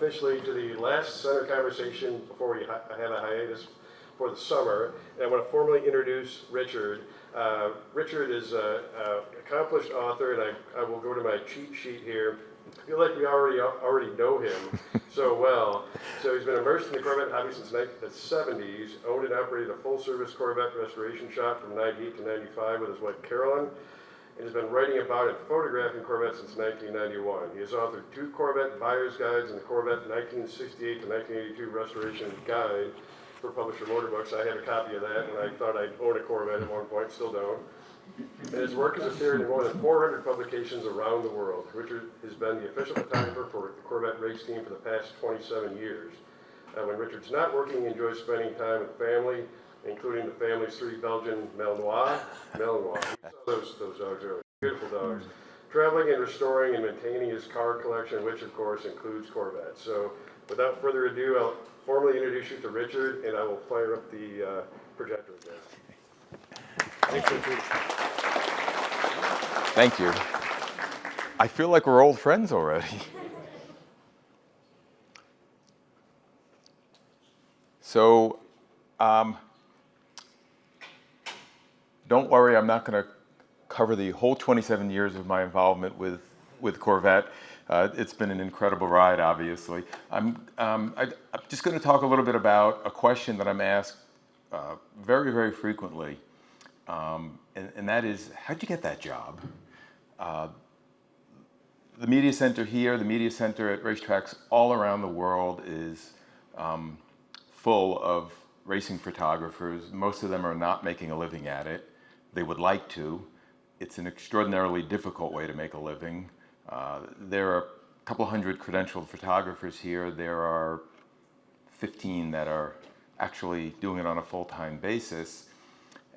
officially to the last center conversation before we have a hiatus for the summer. And I want to formally introduce Richard. Richard is an accomplished author, and I will go to my cheat sheet here. I feel like we already know him so well. So he's been immersed in the Corvette hobby since the 70s, owned and operated a full-service Corvette restoration shop from 98 to 95 with his wife Carolyn, and has been writing about and photographing Corvettes since 1991. He has authored 2 Corvette buyer's guides and the Corvette 1968 to 1982 restoration guide for Publisher Motor Books. I had a copy of that, and I thought I'd own a Corvette at one point, still don't. And his work has appeared in more than 400 publications around the world. Richard has been the official photographer for the Corvette Race Team for the past 27 years. When Richard's not working, he enjoys spending time with family, including the family's 3 Belgian Malinois. We saw those dogs earlier. Beautiful dogs. Traveling and restoring and maintaining his car collection, which of course includes Corvettes. So without further ado, I'll formally introduce you to Richard, and I will fire up the projector again. Thanks, Richard. Thank you. I feel like we're old friends already. So, don't worry, I'm not going to cover the whole 27 years of my involvement with Corvette. It's been an incredible ride, obviously. I'm just going to talk a little bit about a question that I'm asked very, very frequently. And that is, how'd you get that job? The media center here, the media center at racetracks all around the world is full of racing photographers. Most of them are not making a living at it. They would like to. It's an extraordinarily difficult way to make a living. There are a couple hundred credentialed photographers here. There are 15 that are actually doing it on a full-time basis.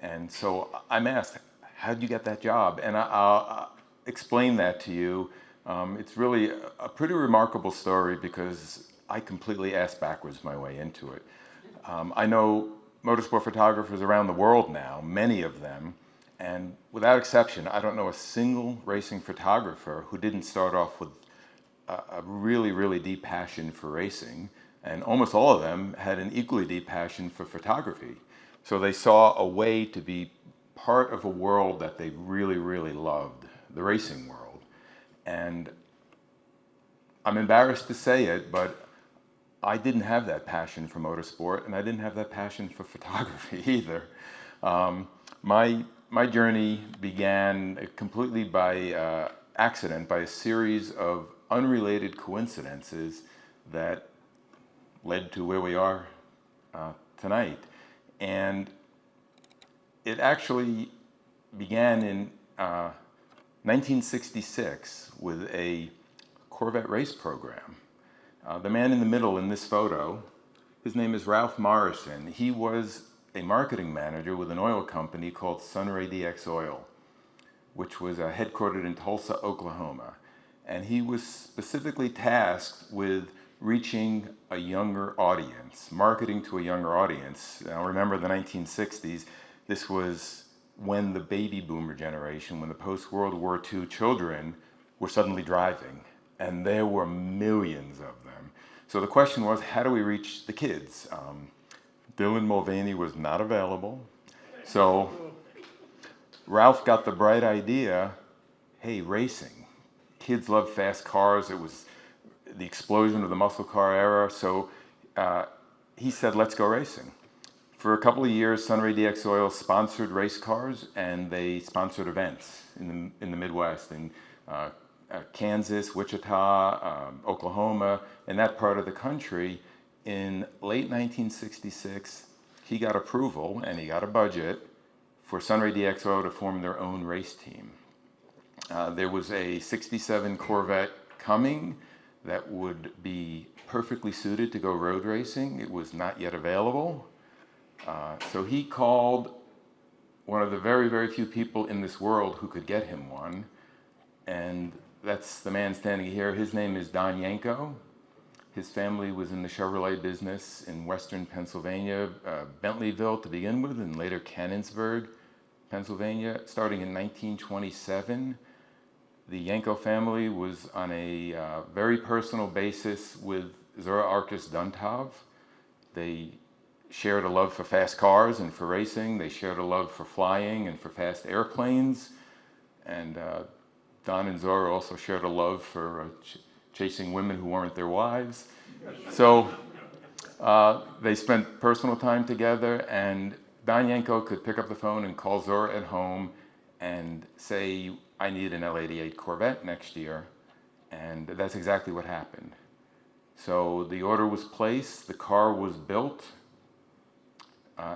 And so I'm asked, how'd you get that job? And I'll explain that to you. It's really a pretty remarkable story because I completely ass backwards my way into it. I know motorsport photographers around the world now, many of them, and without exception, I don't know a single racing photographer who didn't start off with a really, really deep passion for racing, and almost all of them had an equally deep passion for photography. So they saw a way to be part of a world that they really, really loved, the racing world. And I'm embarrassed to say it, but I didn't have that passion for motorsport, and I didn't have that passion for photography either. My journey began completely by accident, by a series of unrelated coincidences that led to where we are tonight. And it actually began in 1966 with a Corvette race program. The man in the middle in this photo, his name is Ralph Morrison. He was a marketing manager with an oil company called Sunray DX Oil, which was headquartered in Tulsa, Oklahoma. And he was specifically tasked with reaching a younger audience, marketing to a younger audience. Now remember the 1960s, this was when the baby boomer generation, when the post-World War II children were suddenly driving, and there were millions of them. So the question was, how do we reach the kids? Dylan Mulvaney was not available, so Ralph got the bright idea, hey, racing. Kids love fast cars. It was the explosion of the muscle car era, so he said, let's go racing. For a couple of years, Sunray DX Oil sponsored race cars, and they sponsored events in the Midwest, in Kansas, Wichita, Oklahoma, and that part of the country. In late 1966, he got approval and he got a budget for Sunray DX Oil to form their own race team. There was a 67 Corvette coming that would be perfectly suited to go road racing. It was not yet available. So he called one of the very, very few people in this world who could get him one. And that's the man standing here. His name is Don Yanko. His family was in the Chevrolet business in western Pennsylvania, Bentleyville to begin with, and later Canonsburg, Pennsylvania. Starting in 1927, the Yanko family was on a very personal basis with Zora Arkus Duntov. They shared a love for fast cars and for racing. They shared a love for flying and for fast airplanes. And Don and Zora also shared a love for chasing women who weren't their wives. So they spent personal time together, and Don Yanko could pick up the phone and call Zora at home and say, I need an L88 Corvette next year. And that's exactly what happened. So the order was placed, the car was built.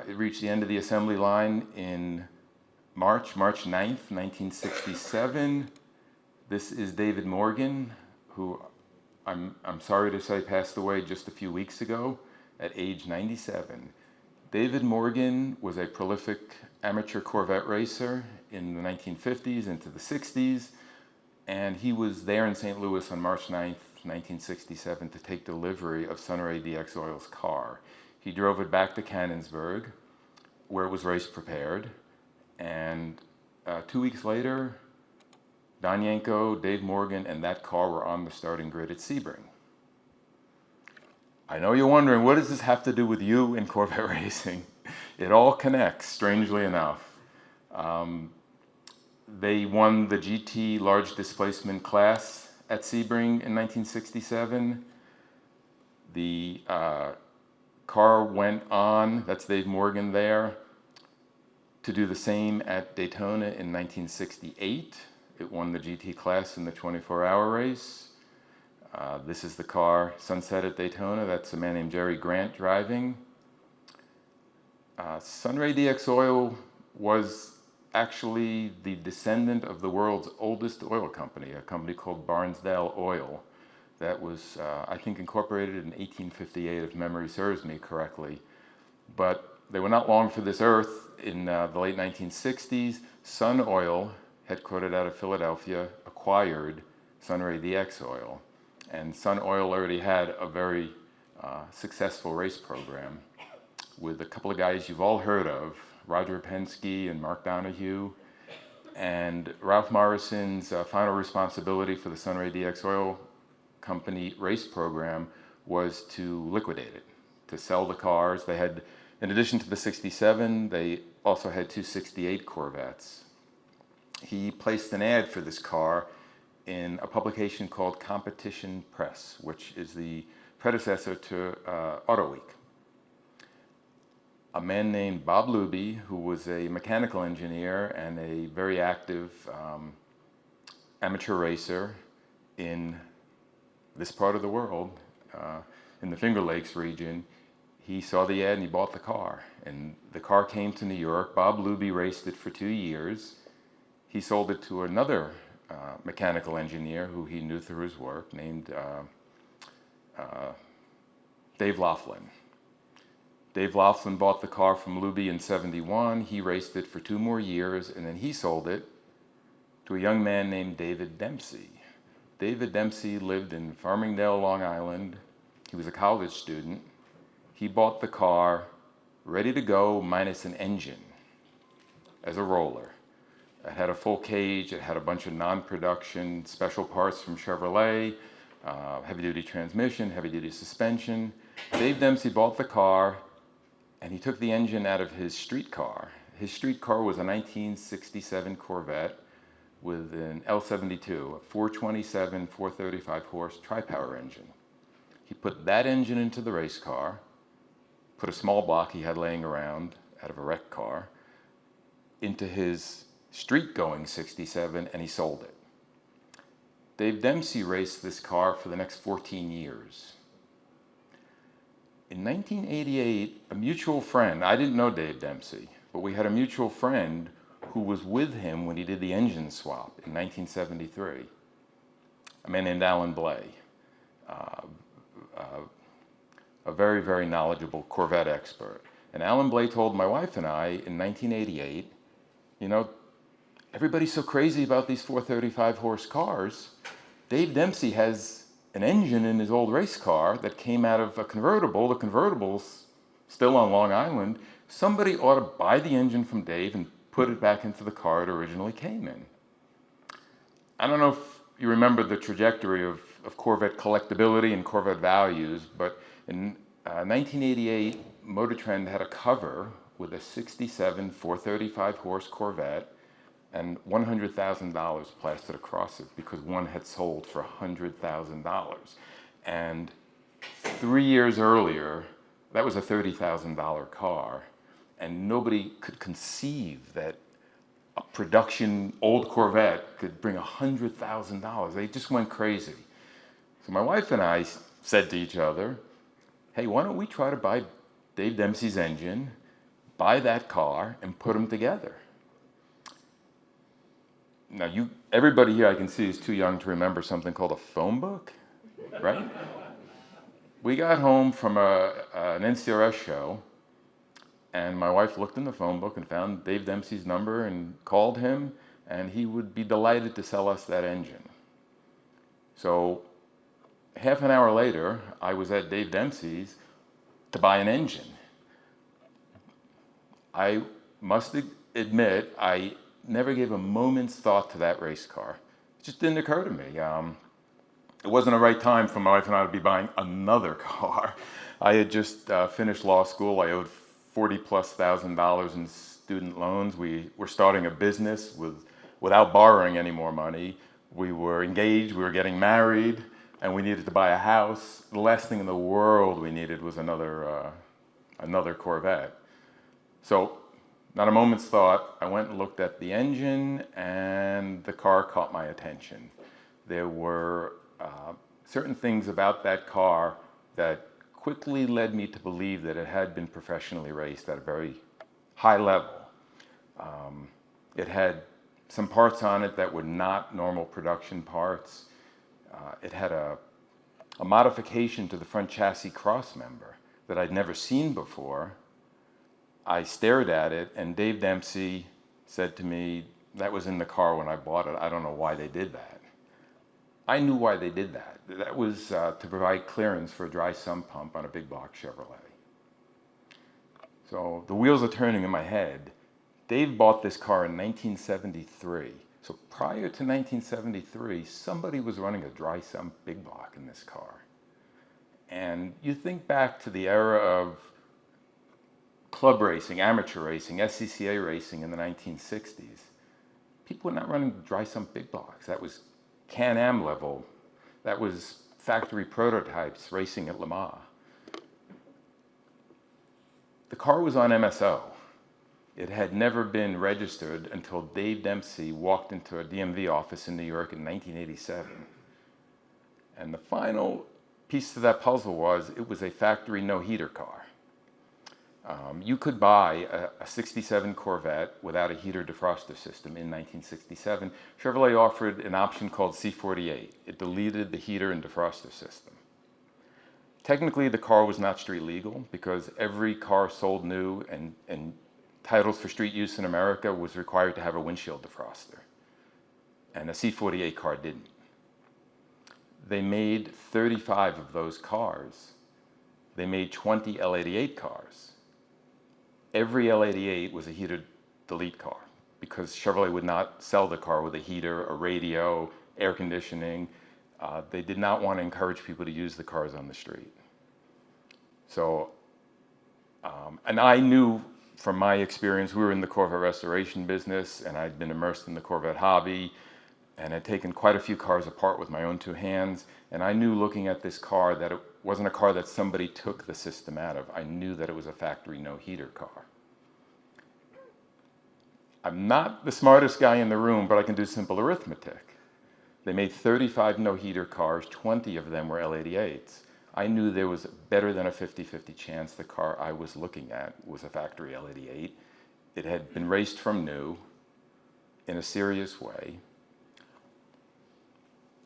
It reached the end of the assembly line in March 9th, 1967. This is David Morgan, who I'm sorry to say passed away just a few weeks ago at age 97. David Morgan was a prolific amateur Corvette racer in the 1950s into the 60s, and he was there in St. Louis on March 9th, 1967 to take delivery of Sunray DX Oil's car. He drove it back to Cannonsburg, where it was race prepared, and 2 weeks later, Don Yanko, Dave Morgan, and that car were on the starting grid at Sebring. I know you're wondering, what does this have to do with you in Corvette racing? It all connects, strangely enough. They won the GT large displacement class at Sebring in 1967. The car went on, that's Dave Morgan there, to do the same at Daytona in 1968. It won the GT class in the 24-hour race. This is the car sunset at Daytona. That's a man named Jerry Grant driving. Sunray DX Oil was actually the descendant of the world's oldest oil company, a company called Barnsdale Oil. That was, I think, incorporated in 1858, if memory serves me correctly. But they were not long for this earth. In the late 1960s, Sun Oil, headquartered out of Philadelphia, acquired Sunray DX Oil. And Sun Oil already had a very successful race program with a couple of guys you've all heard of, Roger Penske and Mark Donohue. And Ralph Morrison's final responsibility for the Sunray DX Oil Company race program was to liquidate it, to sell the cars. They had, in addition to the 67, they also had two 68 Corvettes. He placed an ad for this car in a publication called Competition Press, which is the predecessor to Auto Week. A man named Bob Luby, who was a mechanical engineer and a very active amateur racer in this part of the world, in the Finger Lakes region, he saw the ad and he bought the car. And the car came to New York. Bob Luby raced it for 2 years. He sold it to another mechanical engineer who he knew through his work, named Dave Laughlin. Dave Laughlin bought the car from Luby in '71. He raced it for 2 more years, and then he sold it to a young man named David Dempsey. David Dempsey lived in Farmingdale, Long Island. He was a college student. He bought the car ready to go, minus an engine, as a roller. It had a full cage. It had a bunch of non-production special parts from Chevrolet, heavy-duty transmission, heavy-duty suspension. Dave Dempsey bought the car, and he took the engine out of his street car. His street car was a 1967 Corvette with an L72, a 427, 435 horse tri-power engine. He put that engine into the race car, put a small block he had laying around out of a wrecked car into his street-going 67, and he sold it. Dave Dempsey raced this car for the next 14 years. In 1988, a mutual friend, I didn't know Dave Dempsey, but we had a mutual friend who was with him when he did the engine swap in 1973, a man named Alan Blay, a very, very knowledgeable Corvette expert. And Alan Blay told my wife and I in 1988, you know, everybody's so crazy about these 435 horse cars. Dave Dempsey has an engine in his old race car that came out of a convertible. The convertible's still on Long Island. Somebody ought to buy the engine from Dave and put it back into the car it originally came in. I don't know if you remember the trajectory of of Corvette collectability and Corvette values, but in 1988, Motor Trend had a cover with a 67 435 horse Corvette and $100,000 plastered across it because one had sold for $100,000. And 3 years earlier, that was a $30,000 car, and nobody could conceive that a production old Corvette could bring $100,000. They just went crazy. So my wife and I said to each other, hey, why don't we try to buy Dave Dempsey's engine, buy that car, and put them together? Now, everybody here I can see is too young to remember something called a phone book, right? We got home from an NCRS show, and my wife looked in the phone book and found Dave Dempsey's number and called him, and he would be delighted to sell us that engine. So half an hour later, I was at Dave Dempsey's to buy an engine. I must admit, I never gave a moment's thought to that race car. It just didn't occur to me. It wasn't the right time for my wife and I to be buying another car. I had just finished law school. I owed $40,000+ in student loans. We were starting a business without borrowing any more money. We were engaged, we were getting married, and we needed to buy a house. The last thing in the world we needed was another Corvette. So, not a moment's thought, I went and looked at the engine, and the car caught my attention. There were certain things about that car that quickly led me to believe that it had been professionally raced at a very high level. It had some parts on it that were not normal production parts. It had a modification to the front chassis crossmember that I'd never seen before. I stared at it, and Dave Dempsey said to me, that was in the car when I bought it. I don't know why they did that. I knew why they did that. That was to provide clearance for a dry sump pump on a big block Chevrolet. So the wheels are turning in my head. Dave bought this car in 1973. So prior to 1973, somebody was running a dry sump big block in this car. And you think back to the era of club racing, amateur racing, SCCA racing in the 1960s. People were not running dry sump big blocks. That was Can-Am level. That was factory prototypes racing at Le Mans. The car was on MSO. It had never been registered until Dave Dempsey walked into a DMV office in New York in 1987. And the final piece to that puzzle was it was a factory no-heater car. You could buy a 67 Corvette without a heater defroster system in 1967. Chevrolet offered an option called C48. It deleted the heater and defroster system. Technically, the car was not street legal because every car sold new and titles for street use in America was required to have a windshield defroster. And a C48 car didn't. They made 35 of those cars. They made 20 L88 cars. Every L88 was a heated delete car because Chevrolet would not sell the car with a heater, a radio, air conditioning. They did not want to encourage people to use the cars on the street. So, and I knew from my experience, we were in the Corvette restoration business, and I'd been immersed in the Corvette hobby, and had taken quite a few cars apart with my own two hands, and I knew looking at this car that it wasn't a car that somebody took the system out of. I knew that it was a factory no-heater car. I'm not the smartest guy in the room, but I can do simple arithmetic. They made 35 no-heater cars, 20 of them were L88s. I knew there was better than a 50-50 chance the car I was looking at was a factory L88. It had been raced from new in a serious way.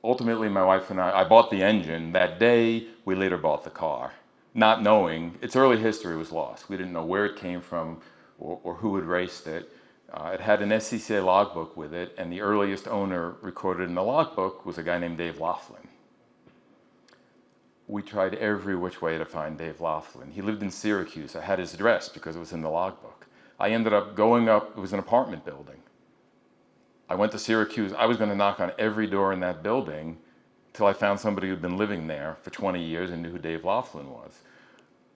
Ultimately, my wife and I bought the engine. That day, we later bought the car, not knowing its early history was lost. We didn't know where it came from or who had raced it. It had an SCCA logbook with it, and the earliest owner recorded in the logbook was a guy named Dave Laughlin. We tried every which way to find Dave Laughlin. He lived in Syracuse. I had his address because it was in the logbook. I ended up going up, it was an apartment building. I went to Syracuse. I was going to knock on every door in that building till I found somebody who'd been living there for 20 years and knew who Dave Laughlin was.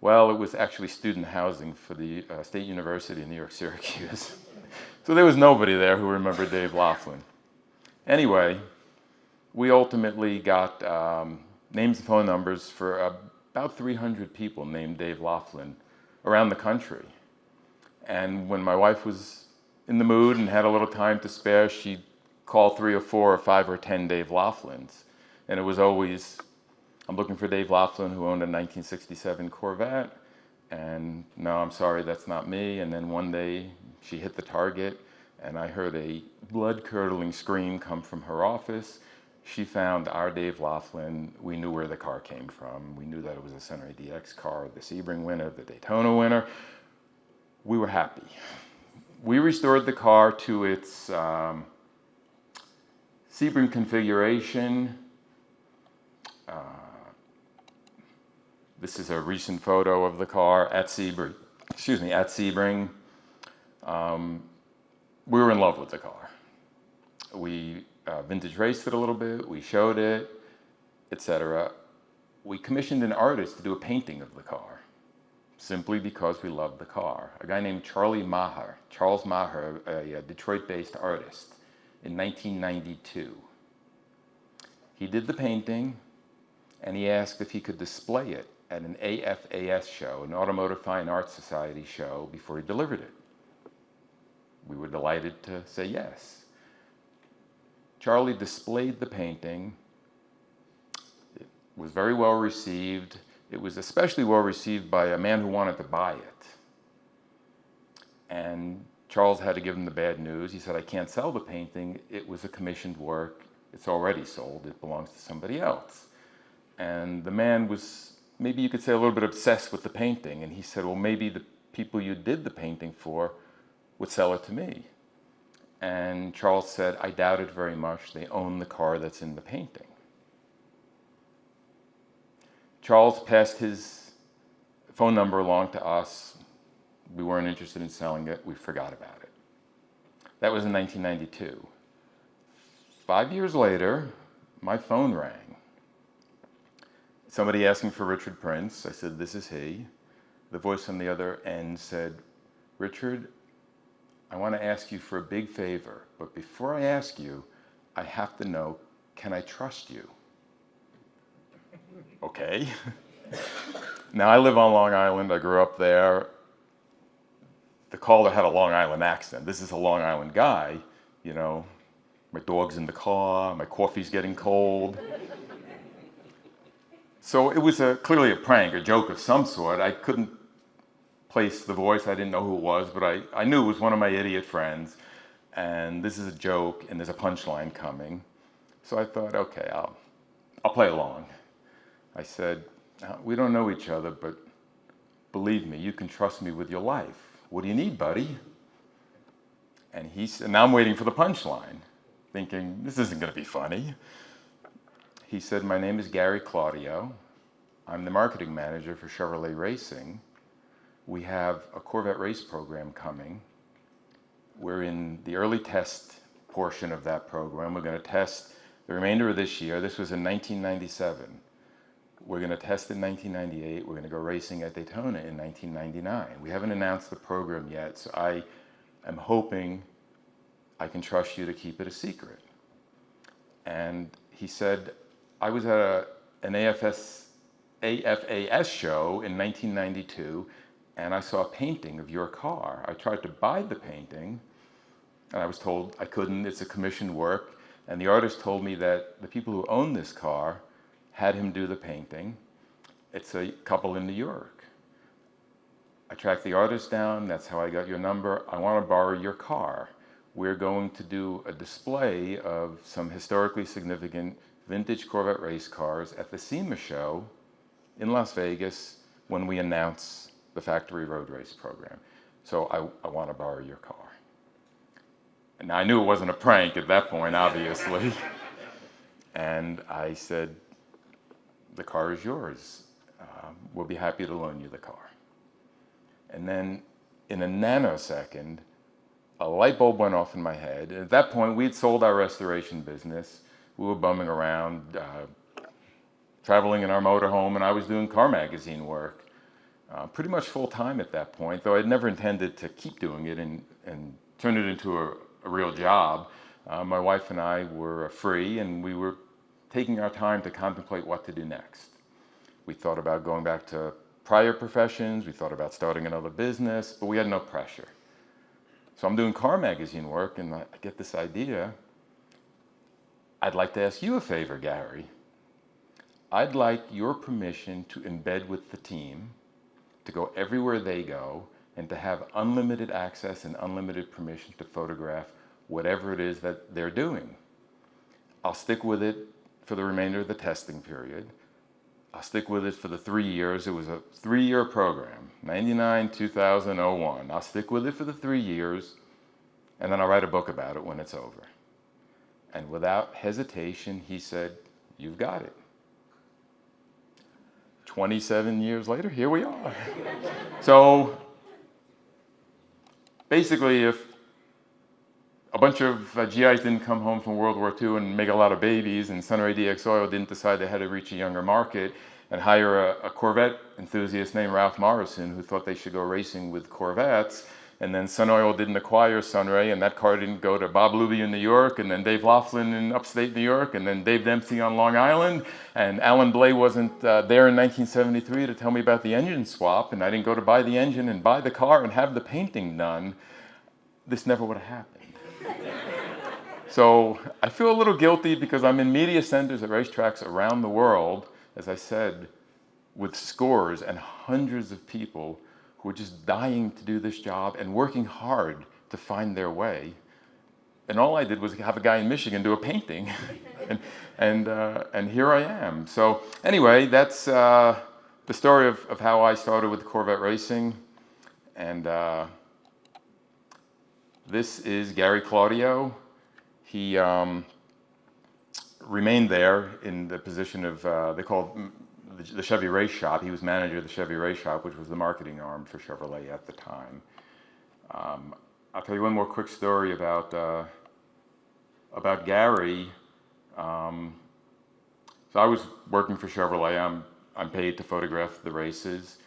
Well, it was actually student housing for the State University of New York, Syracuse. So there was nobody there who remembered Dave Laughlin. Anyway, we ultimately got names and phone numbers for about 300 people named Dave Laughlin around the country. And when my wife was in the mood and had a little time to spare, she'd call 3 or 4 or 5 or 10 Dave Laughlins. And it was always, I'm looking for Dave Laughlin who owned a 1967 Corvette. And no, I'm sorry, that's not me. And then one day she hit the target and I heard a blood-curdling scream come from her office. She found our Dave Laughlin. We knew where the car came from. We knew that it was a Center DX car, the Sebring winner, the Daytona winner. We were happy. We restored the car to its Sebring configuration. This is a recent photo of the car at Sebring. At Sebring. We were in love with the car. We vintage raced it a little bit, we showed it, etc. We commissioned an artist to do a painting of the car, simply because we loved the car. A guy named Charles Maher, a Detroit-based artist, in 1992. He did the painting, and he asked if he could display it at an AFAS show, an Automotive Fine Arts Society show, before he delivered it. We were delighted to say yes. Charlie displayed the painting. It was very well received. It was especially well received by a man who wanted to buy it. And Charles had to give him the bad news. He said, I can't sell the painting. It was a commissioned work. It's already sold. It belongs to somebody else. And the man was, maybe you could say, a little bit obsessed with the painting. And he said, well, maybe the people you did the painting for would sell it to me. And Charles said, I doubt it very much. They own the car that's in the painting. Charles passed his phone number along to us. We weren't interested in selling it. We forgot about it. That was in 1992. 5 years later, my phone rang. Somebody asking for Richard Prince. I said, this is he. The voice on the other end said, Richard, I want to ask you for a big favor, but before I ask you, I have to know, can I trust you? Okay. Now, I live on Long Island. I grew up there. The caller had a Long Island accent. This is a Long Island guy, you know. My dog's in the car, my coffee's getting cold. So it was clearly a prank, a joke of some sort. I couldn't place the voice. I didn't know who it was, but I knew it was one of my idiot friends. And this is a joke, and there's a punchline coming. So I thought, okay, I'll play along. I said, we don't know each other, but believe me, you can trust me with your life. What do you need, buddy? And he said, now I'm waiting for the punchline, thinking, this isn't going to be funny. He said, my name is Gary Claudio. I'm the marketing manager for Chevrolet Racing. We have a Corvette race program coming. We're in the early test portion of that program. We're going to test the remainder of this year. This was in 1997. We're going to test in 1998. We're going to go racing at Daytona in 1999. We haven't announced the program yet, so I am hoping I can trust you to keep it a secret. And he said, I was at an AFAS show in 1992, and I saw a painting of your car. I tried to buy the painting, and I was told I couldn't. It's a commissioned work. And the artist told me that the people who own this car had him do the painting. It's a couple in New York. I tracked the artist down. That's how I got your number. I want to borrow your car. We're going to do a display of some historically significant vintage Corvette race cars at the SEMA show in Las Vegas when we announce the factory road race program. So I want to borrow your car. And I knew it wasn't a prank at that point, obviously. And I said, the car is yours. We'll be happy to loan you the car. And then in a nanosecond, a light bulb went off in my head. At that point, we had sold our restoration business. We were bumming around, traveling in our motorhome, and I was doing car magazine work. Pretty much full time at that point, though I'd never intended to keep doing it and turn it into a real job. My wife and I were free, and we were taking our time to contemplate what to do next. We thought about going back to prior professions, we thought about starting another business, but we had no pressure. So I'm doing car magazine work, and I get this idea. I'd like to ask you a favor, Gary. I'd like your permission to embed with the team, to go everywhere they go, and to have unlimited access and unlimited permission to photograph whatever it is that they're doing. I'll stick with it for the remainder of the testing period. I'll stick with it for the 3 years. It was a 3-year program, 99, 2000, 01. I'll stick with it for the 3 years, and then I'll write a book about it when it's over. And without hesitation, he said, you've got it. 27 years later, here we are. So basically, if a bunch of GIs didn't come home from World War II and make a lot of babies, and Sunray DX Oil didn't decide they had to reach a younger market and hire a Corvette enthusiast named Ralph Morrison who thought they should go racing with Corvettes, and then Sun Oil didn't acquire Sunray, and that car didn't go to Bob Luby in New York, and then Dave Laughlin in upstate New York, and then Dave Dempsey on Long Island, and Alan Blay wasn't there in 1973 to tell me about the engine swap, and I didn't go to buy the engine and buy the car and have the painting done, this never would have happened. So I feel a little guilty because I'm in media centers at racetracks around the world, as I said, with scores and hundreds of people who are just dying to do this job and working hard to find their way. And all I did was have a guy in Michigan do a painting, and here I am. So anyway, that's the story of how I started with Corvette racing. And this is Gary Claudio. He remained there in the position of, they called the Chevy Race Shop. He was manager of the Chevy Race Shop, which was the marketing arm for Chevrolet at the time. I'll tell you one more quick story about Gary. So I was working for Chevrolet. I'm paid to photograph the races.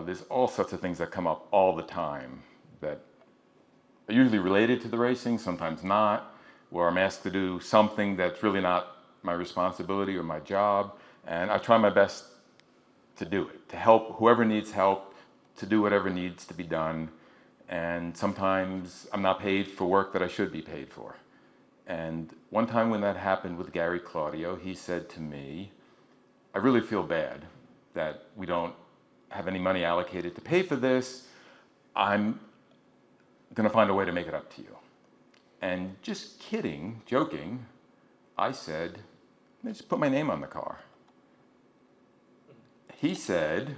There's all sorts of things that come up all the time that are usually related to the racing, sometimes not, where I'm asked to do something that's really not my responsibility or my job, and I try my best to do it, to help whoever needs help, to do whatever needs to be done, and sometimes I'm not paid for work that I should be paid for. And one time when that happened with Gary Claudio, he said to me, I really feel bad that we don't have any money allocated to pay for this. I'm going to find a way to make it up to you. And just kidding, joking, I said, let's put my name on the car. He said,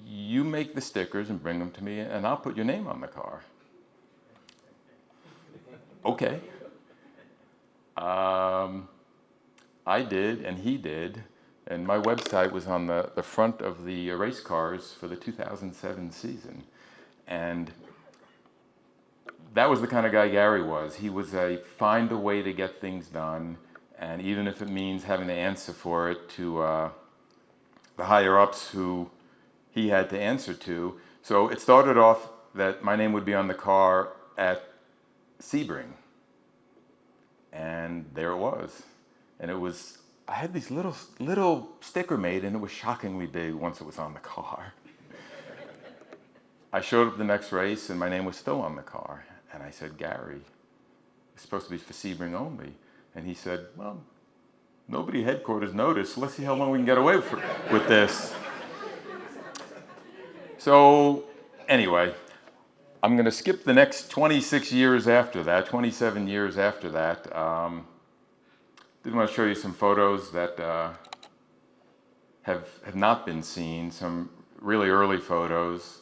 you make the stickers and bring them to me, and I'll put your name on the car. Okay. I did, and he did, and my website was on the front of the race cars for the 2007 season. And that was the kind of guy Gary was. He was find a way to get things done, and even if it means having to answer for it to the higher-ups who he had to answer to. So it started off that my name would be on the car at Sebring. And there it was. And it was, I had these little sticker made, and it was shockingly big once it was on the car. I showed up the next race, and my name was still on the car. And I said, Gary, it's supposed to be for Sebring only. And he said, well, nobody headquarters noticed, so let's see how long we can get away with this. So anyway, I'm going to skip the next 26 years after that, 27 years after that. Did want to show you some photos that have not been seen, some really early photos.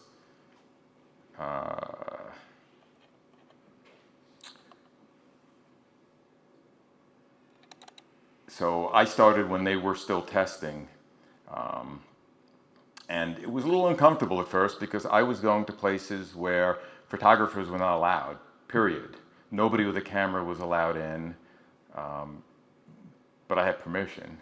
So I started when they were still testing. And it was a little uncomfortable at first because I was going to places where photographers were not allowed, period. Nobody with a camera was allowed in, but I had permission.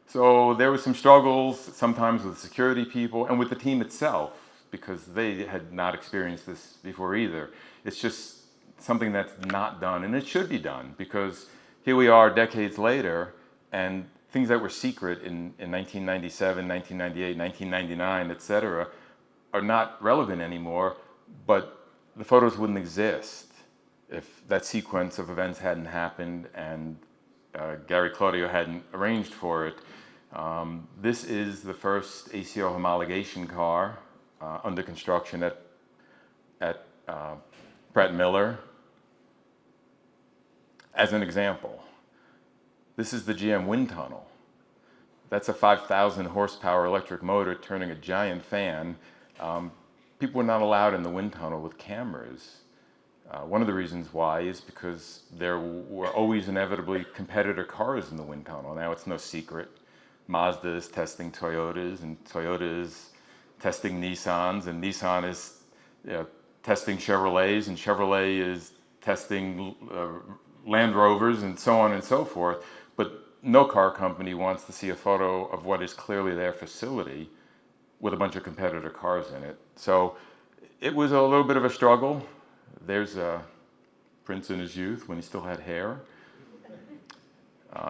So there were some struggles sometimes with security people and with the team itself because they had not experienced this before either. It's just something that's not done, and it should be done because here we are decades later, and things that were secret in 1997, 1998, 1999, et cetera, are not relevant anymore, but the photos wouldn't exist if that sequence of events hadn't happened and Gary Claudio hadn't arranged for it. This is the first ACO homologation car under construction at Pratt Miller. As an example, this is the GM wind tunnel. That's a 5,000 horsepower electric motor turning a giant fan. People were not allowed in the wind tunnel with cameras. One of the reasons why is because there were always inevitably competitor cars in the wind tunnel. Now it's no secret. Mazda is testing Toyotas, and Toyota is testing Nissans, and Nissan is testing Chevrolets, and Chevrolet is testing Land Rovers, and so on and so forth. But no car company wants to see a photo of what is clearly their facility with a bunch of competitor cars in it. So it was a little bit of a struggle. There's Prince in his youth when he still had hair.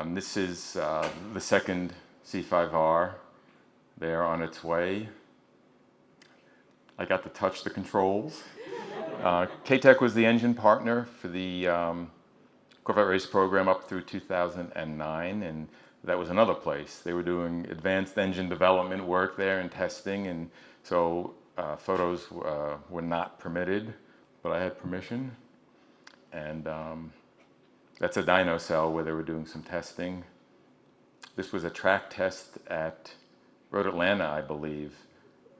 This is the second C5R there on its way. I got to touch the controls. K-Tech was the engine partner for the Corvette Race program up through 2009, and that was another place. They were doing advanced engine development work there and testing, and so photos were not permitted, but I had permission. And that's a dyno cell where they were doing some testing. This was a track test at Road Atlanta, I believe.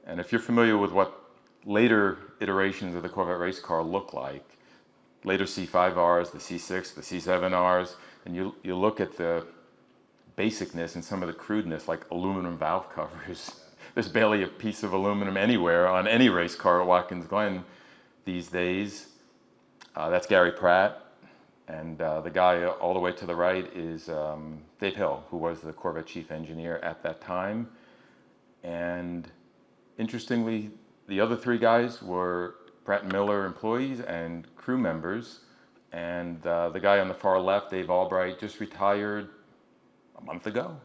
And if you're familiar with what later iterations of the Corvette race car look like, later C5Rs, the C6, the C7Rs, and you look at the basicness and some of the crudeness, like aluminum valve covers. There's barely a piece of aluminum anywhere on any race car at Watkins Glen these days. That's Gary Pratt. And the guy all the way to the right is Dave Hill, who was the Corvette chief engineer at that time. And interestingly, the other three guys were Pratt & Miller employees and crew members. And the guy on the far left, Dave Albright, just retired a month ago.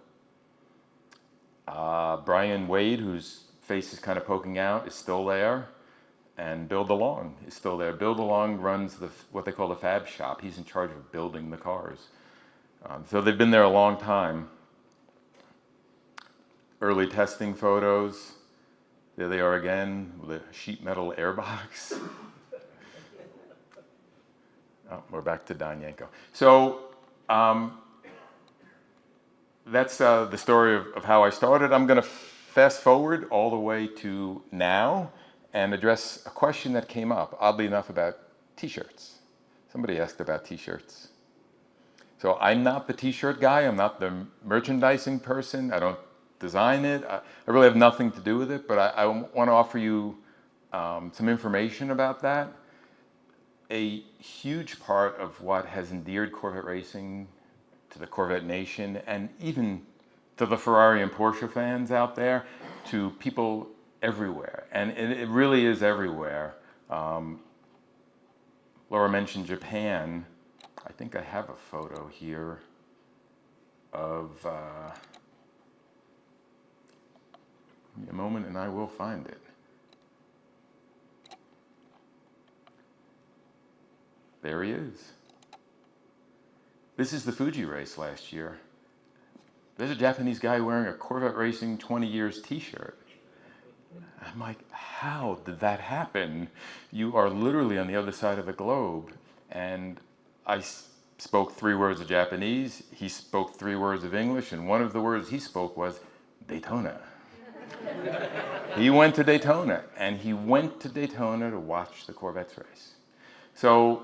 Brian Wade, whose face is kind of poking out, is still there. And Bill DeLong is still there. Bill DeLong runs what they call the fab shop. He's in charge of building the cars. So they've been there a long time. Early testing photos. There they are again with a sheet metal airbox. Oh, we're back to Don Yanko. So that's the story of how I started. I'm going to fast forward all the way to now and address a question that came up, oddly enough, about t-shirts. Somebody asked about t-shirts. So I'm not the t-shirt guy. I'm not the merchandising person. I don't design it. I really have nothing to do with it, but I want to offer you some information about that. A huge part of what has endeared Corvette racing to the Corvette nation, and even to the Ferrari and Porsche fans out there, to people everywhere, and it really is everywhere. Laura mentioned Japan. I think I have a photo here of, give me a moment and I will find it. There he is. This is the Fuji race last year. There's a Japanese guy wearing a Corvette Racing 20 years t-shirt. I'm like, how did that happen? You are literally on the other side of the globe. And I spoke 3 words of Japanese, he spoke 3 words of English, and one of the words he spoke was Daytona. He went to Daytona, and he went to Daytona to watch the Corvettes race. So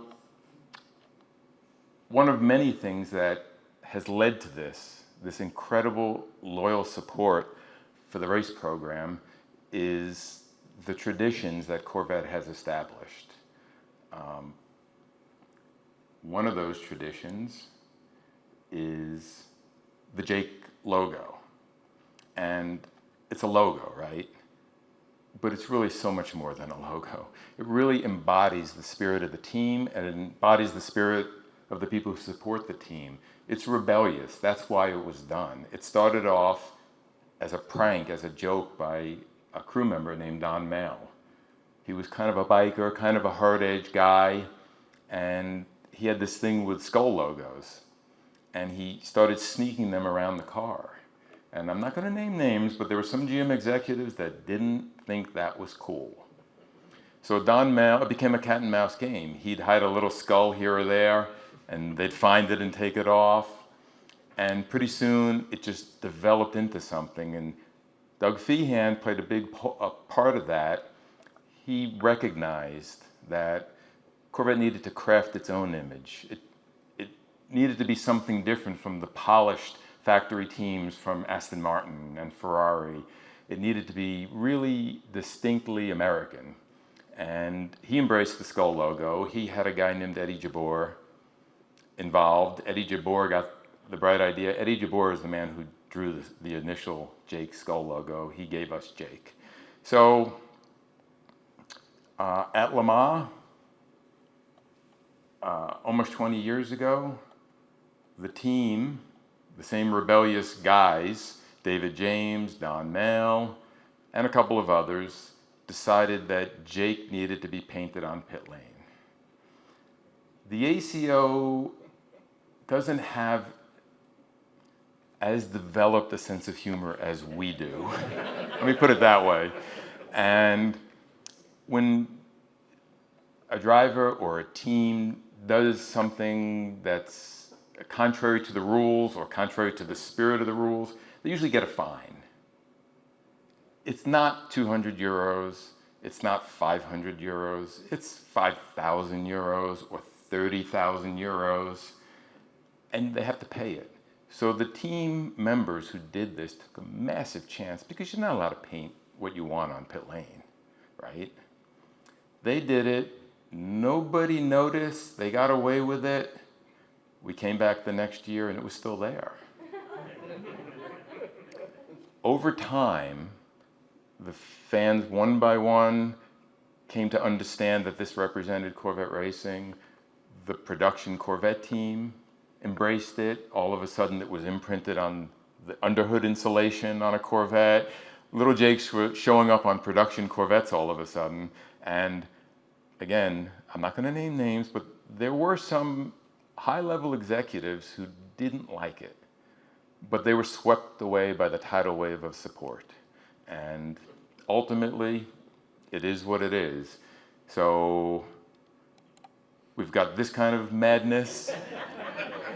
one of many things that has led to this incredible loyal support for the race program is the traditions that Corvette has established. One of those traditions is the Jake logo. and it's a logo, right? But it's really so much more than a logo. It really embodies the spirit of the team, and it embodies the spirit of the people who support the team. It's rebellious. That's why it was done. It started off as a prank, as a joke by a crew member named Don Mail. He was kind of a biker, kind of a hard-edged guy, and he had this thing with skull logos, and he started sneaking them around the car. And I'm not going to name names, but there were some GM executives that didn't think that was cool. So Don Mail, it became a cat and mouse game. He'd hide a little skull here or there, and they'd find it and take it off. And pretty soon, it just developed into something. And Doug Feehan played a big part of that. He recognized that Corvette needed to craft its own image. It needed to be something different from the polished factory teams from Aston Martin and Ferrari. It needed to be really distinctly American. And he embraced the skull logo. He had a guy named Eddie Jabbour involved. Eddie Jabbour got the bright idea. Eddie Jabbour is the man who drew the initial Jake skull logo. He gave us Jake. So at Le Mans, almost 20 years ago, the team, the same rebellious guys, David James, Don Mail, and a couple of others, decided that Jake needed to be painted on pit lane. The ACO doesn't have as developed a sense of humor as we do. Let me put it that way. And when a driver or a team does something that's contrary to the rules or contrary to the spirit of the rules, they usually get a fine. It's not 200 euros, it's not 500 euros, it's 5,000 euros or 30,000 euros, and they have to pay it. So the team members who did this took a massive chance, because you're not allowed to paint what you want on pit lane, right? They did it, nobody noticed, they got away with it. We came back the next year and it was still there. Over time, the fans, one by one, came to understand that this represented Corvette racing. The production Corvette team embraced it. All of a sudden, it was imprinted on the underhood insulation on a Corvette. Little Jakes were showing up on production Corvettes all of a sudden. And again, I'm not going to name names, but there were some high-level executives who didn't like it, but they were swept away by the tidal wave of support. And ultimately, it is what it is. So we've got this kind of madness.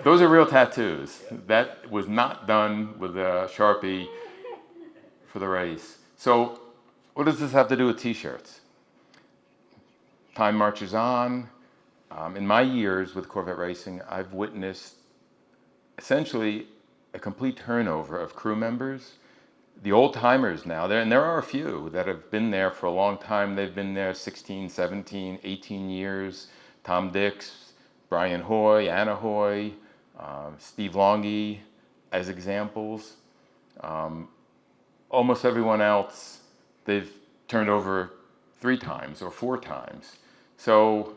Those are real tattoos. That was not done with a Sharpie for the race. So what does this have to do with t-shirts? Time marches on. In my years with Corvette racing, I've witnessed essentially a complete turnover of crew members. The old timers now, and there are a few that have been there for a long time. They've been there 16, 17, 18 years. Tom Dix, Brian Hoy, Anna Hoy, Steve Longy as examples. Almost everyone else, they've turned over 3 times or 4 times. So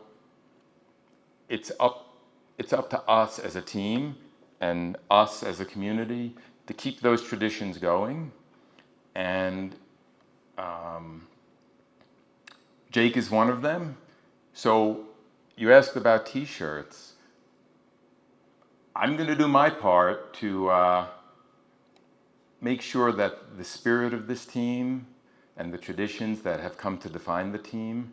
it's up to us as a team and us as a community to keep those traditions going. And Jake is one of them. So you asked about t-shirts. I'm going to do my part to make sure that the spirit of this team and the traditions that have come to define the team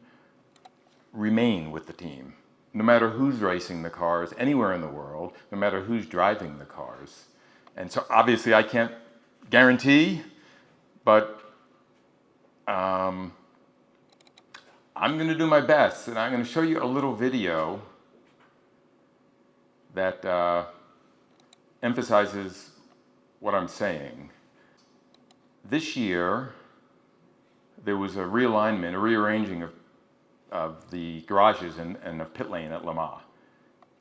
remain with the team. No matter who's racing the cars anywhere in the world, no matter who's driving the cars. And so obviously I can't guarantee, but I'm going to do my best, and I'm going to show you a little video that emphasizes what I'm saying. This year, there was a realignment, a rearranging of the garages and of pit lane at Le Mans.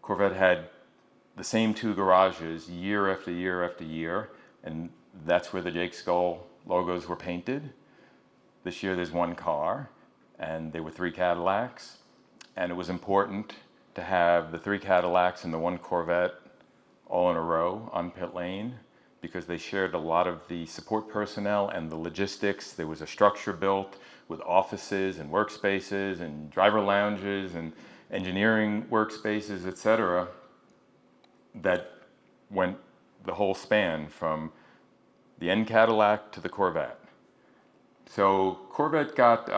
Corvette had the same 2 garages year after year after year, and that's where the Jake Skull logos were painted. This year there's one car, and there were 3 Cadillacs, and it was important to have the 3 Cadillacs and the 1 Corvette all in a row on pit lane, because they shared a lot of the support personnel and the logistics. There was a structure built with offices and workspaces and driver lounges and engineering workspaces, etc., that went the whole span from the N Cadillac to the Corvette. So Corvette got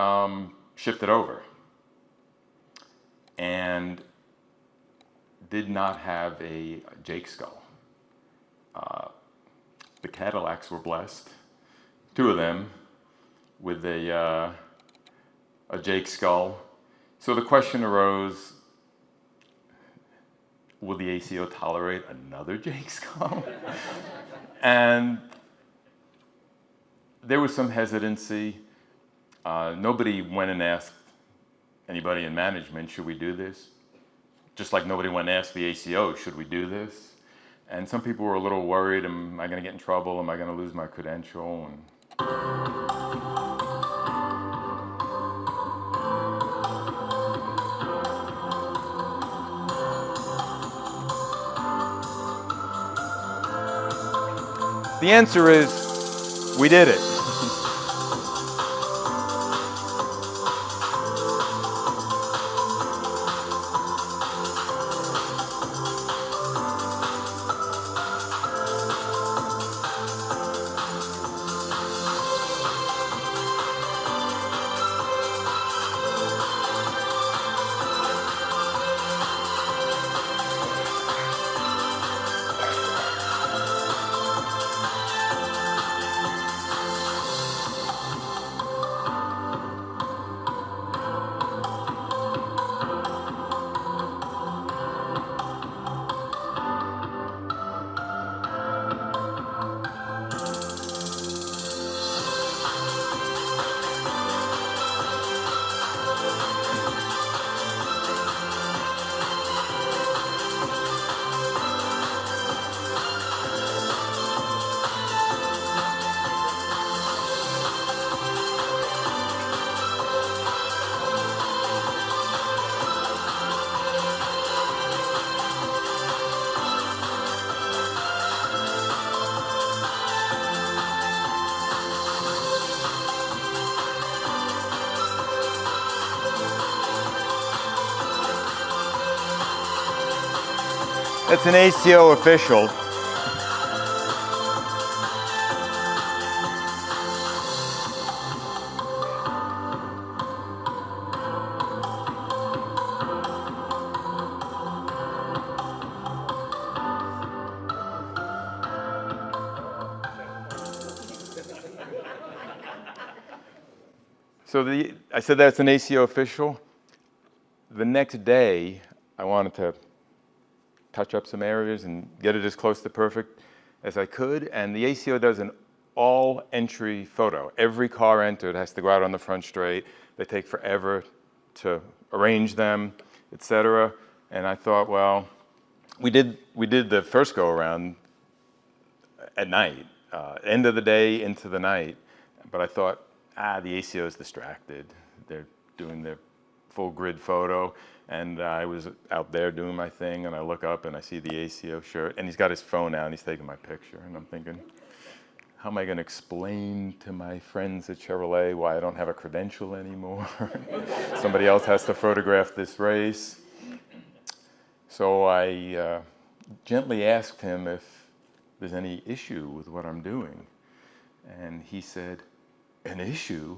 shifted over and did not have a Jake skull. The Cadillacs were blessed, 2 of them, with a Jake skull. So the question arose, will the ACO tolerate another Jake skull? And there was some hesitancy. Nobody went and asked anybody in management, should we do this? Just like nobody went and asked the ACO, should we do this? And some people were a little worried, am I going to get in trouble? Am I going to lose my credential? The answer is, we did it. That's an ACO official. So I said that's an ACO official. The next day, I wanted to touch up some areas and get it as close to perfect as I could. And the ACO does an all-entry photo. Every car entered has to go out on the front straight. They take forever to arrange them, etc. And I thought, well, we did the first go-around at night, end of the day into the night. But I thought, the ACO is distracted. They're doing their full grid photo. And I was out there doing my thing, and I look up and I see the ACO shirt, and he's got his phone out and he's taking my picture. And I'm thinking, how am I going to explain to my friends at Chevrolet why I don't have a credential anymore? Somebody else has to photograph this race. So I gently asked him if there's any issue with what I'm doing. And he said, an issue?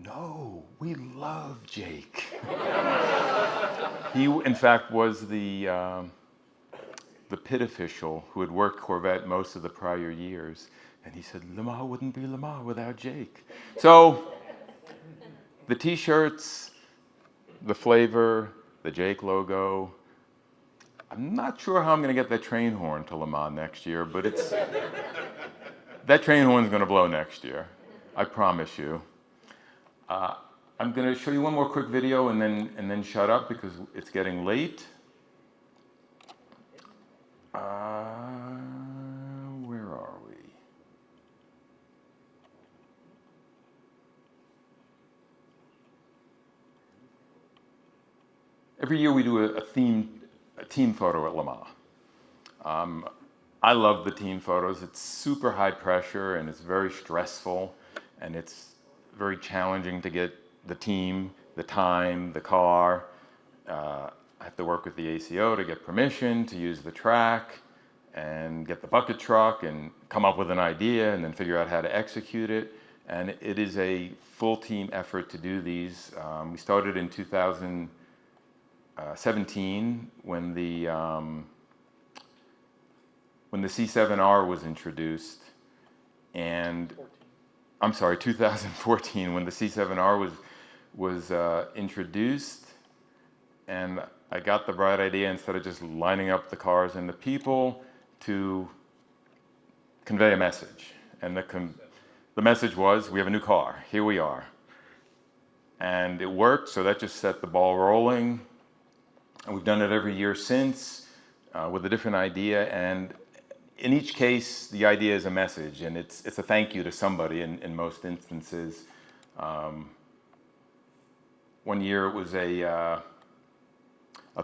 No, we love Jake. He, in fact, was the pit official who had worked Corvette most of the prior years. And he said, Le Mans wouldn't be Le Mans without Jake. So the T-shirts, the flavor, the Jake logo, I'm not sure how I'm going to get that train horn to Le Mans next year, but that train horn's going to blow next year. I promise you. I'm going to show you one more quick video and then shut up because it's getting late. Where are we? every year we do a team photo at Le Mans. I love the team photos. It's super high pressure and it's very stressful, and it's very challenging to get the team, the time, the car. I have to work with the ACO to get permission to use the track and get the bucket truck and come up with an idea and then figure out how to execute it. And it is a full team effort to do these. We started in 2017 when the C7R was introduced, and I'm sorry, 2014 when the C7R was introduced, and I got the bright idea, instead of just lining up the cars and the people, to convey a message. And the message was, we have a new car, here we are. And it worked, so that just set the ball rolling. And we've done it every year since with a different idea. And in each case, the idea is a message, and it's a thank you to somebody in most instances. One year it was a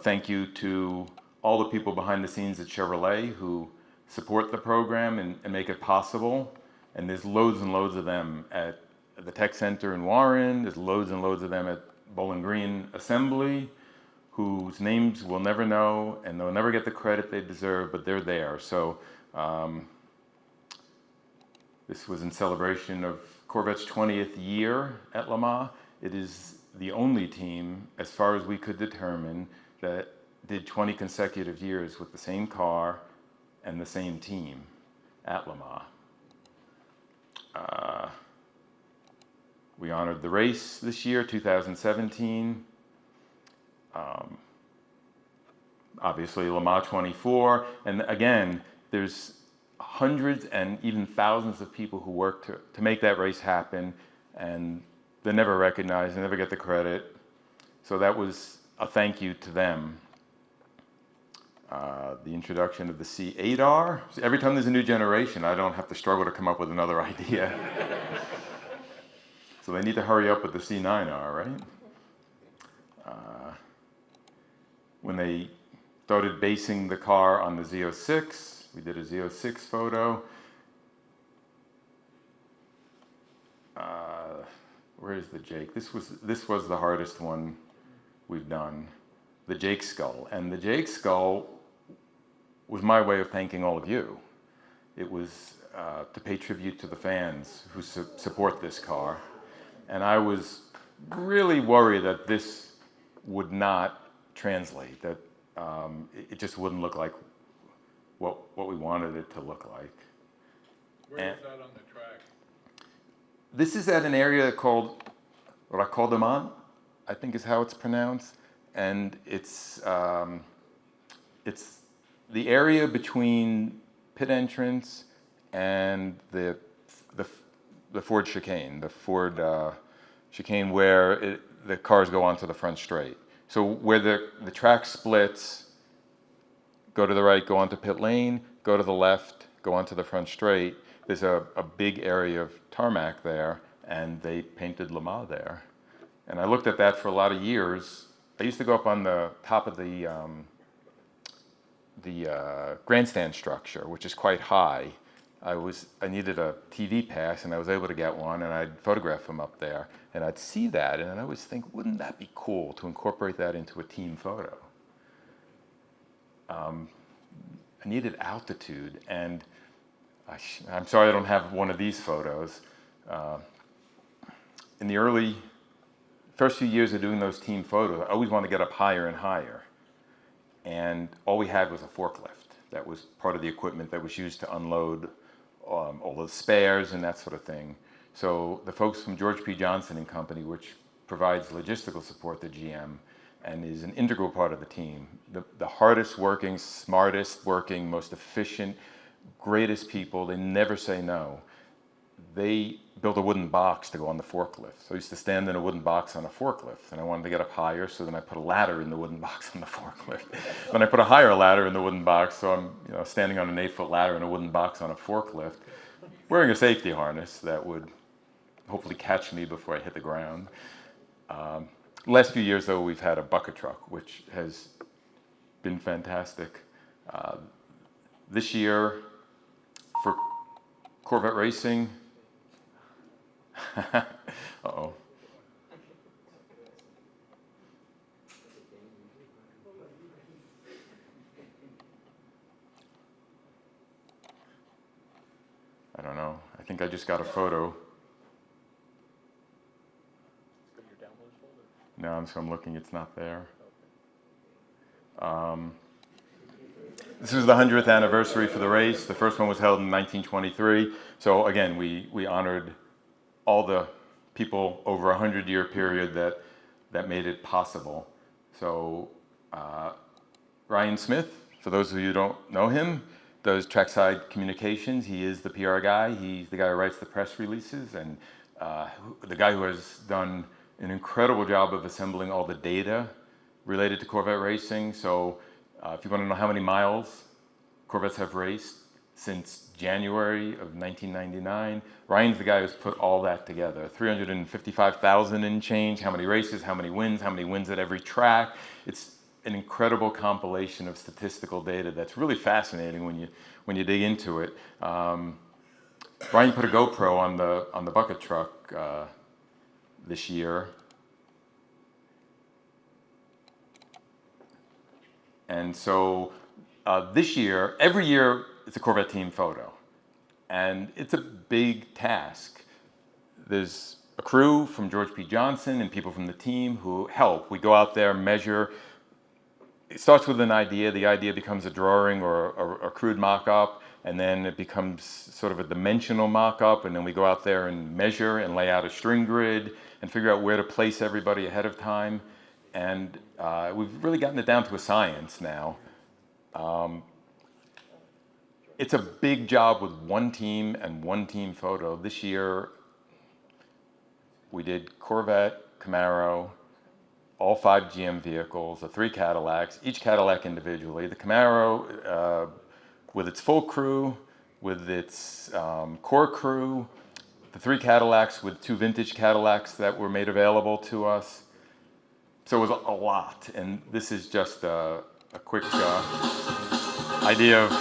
thank you to all the people behind the scenes at Chevrolet who support the program and make it possible. And there's loads and loads of them at the Tech Center in Warren. There's loads and loads of them at Bowling Green Assembly, whose names we'll never know, and they'll never get the credit they deserve, but they're there. So this was in celebration of Corvette's 20th year at Le Mans. It is the only team, as far as we could determine, that did 20 consecutive years with the same car and the same team at Le Mans. We honored the race this year, 2017. Obviously Le Mans 24, and again, there's hundreds and even thousands of people who work to make that race happen, and they're never recognized, they never get the credit. So that was a thank you to them. The introduction of the C8R. So every time there's a new generation, I don't have to struggle to come up with another idea. So they need to hurry up with the C9R, right? When they started basing the car on the Z06, we did a Z06 photo. Where's the Jake? This was the hardest one we've done, the Jake skull. And the Jake skull was my way of thanking all of you. It was to pay tribute to the fans who support this car. And I was really worried that this would not translate, that it just wouldn't look like what we wanted it to look like. Where is that on the track? This is at an area called Raccordement, I think is how it's pronounced, and it's the area between pit entrance and the Ford chicane, chicane where the cars go onto the front straight. So where the track splits, go to the right, go onto pit lane, go to the left, go onto the front straight. There's a big area of tarmac there, and they painted Le Mans there. And I looked at that for a lot of years. I used to go up on the top of the grandstand structure, which is quite high. I needed a TV pass, and I was able to get one, and I'd photograph them up there, and I'd see that, and I always think, wouldn't that be cool to incorporate that into a team photo? I needed altitude, and I'm sorry I don't have one of these photos. In the first few years of doing those team photos, I always wanted to get up higher and higher, and all we had was a forklift. That was part of the equipment that was used to unload all the spares and that sort of thing. So the folks from George P. Johnson and Company, which provides logistical support to GM and is an integral part of the team, the hardest working, smartest working, most efficient, greatest people, they never say no. They built a wooden box to go on the forklift. So I used to stand in a wooden box on a forklift, and I wanted to get up higher, so then I put a ladder in the wooden box on the forklift. Then I put a higher ladder in the wooden box, so I'm standing on an 8-foot ladder in a wooden box on a forklift, wearing a safety harness that would hopefully catch me before I hit the ground. Last few years, though, we've had a bucket truck, which has been fantastic. This year, for Corvette Racing, uh-oh. I don't know. I think I just got a photo. No, I'm looking. It's not there. This was the 100th anniversary for the race. The first one was held in 1923. So again, we honored all the people over a 100-year period that made it possible. So Ryan Smith, for those of you who don't know him, does trackside communications. He is the PR guy. He's the guy who writes the press releases, and the guy who has done an incredible job of assembling all the data related to Corvette racing. So if you want to know how many miles Corvettes have raced since January of 1999, Ryan's the guy who's put all that together. 355,000 and change, how many races, how many wins at every track. It's an incredible compilation of statistical data that's really fascinating when you dig into it. Ryan put a GoPro on the bucket truck this year. And so this year, every year, it's a Corvette team photo. And it's a big task. There's a crew from George P. Johnson and people from the team who help. We go out there, measure. It starts with an idea. The idea becomes a drawing or a crude mock-up, and then it becomes sort of a dimensional mock-up, and then we go out there and measure and lay out a string grid and figure out where to place everybody ahead of time. And we've really gotten it down to a science now. It's a big job with one team and one team photo. This year, we did Corvette, Camaro, all 5 GM vehicles, the 3 Cadillacs, each Cadillac individually. The Camaro with its full crew, with its core crew, the 3 Cadillacs with 2 vintage Cadillacs that were made available to us. So it was a lot, and this is just a quick idea of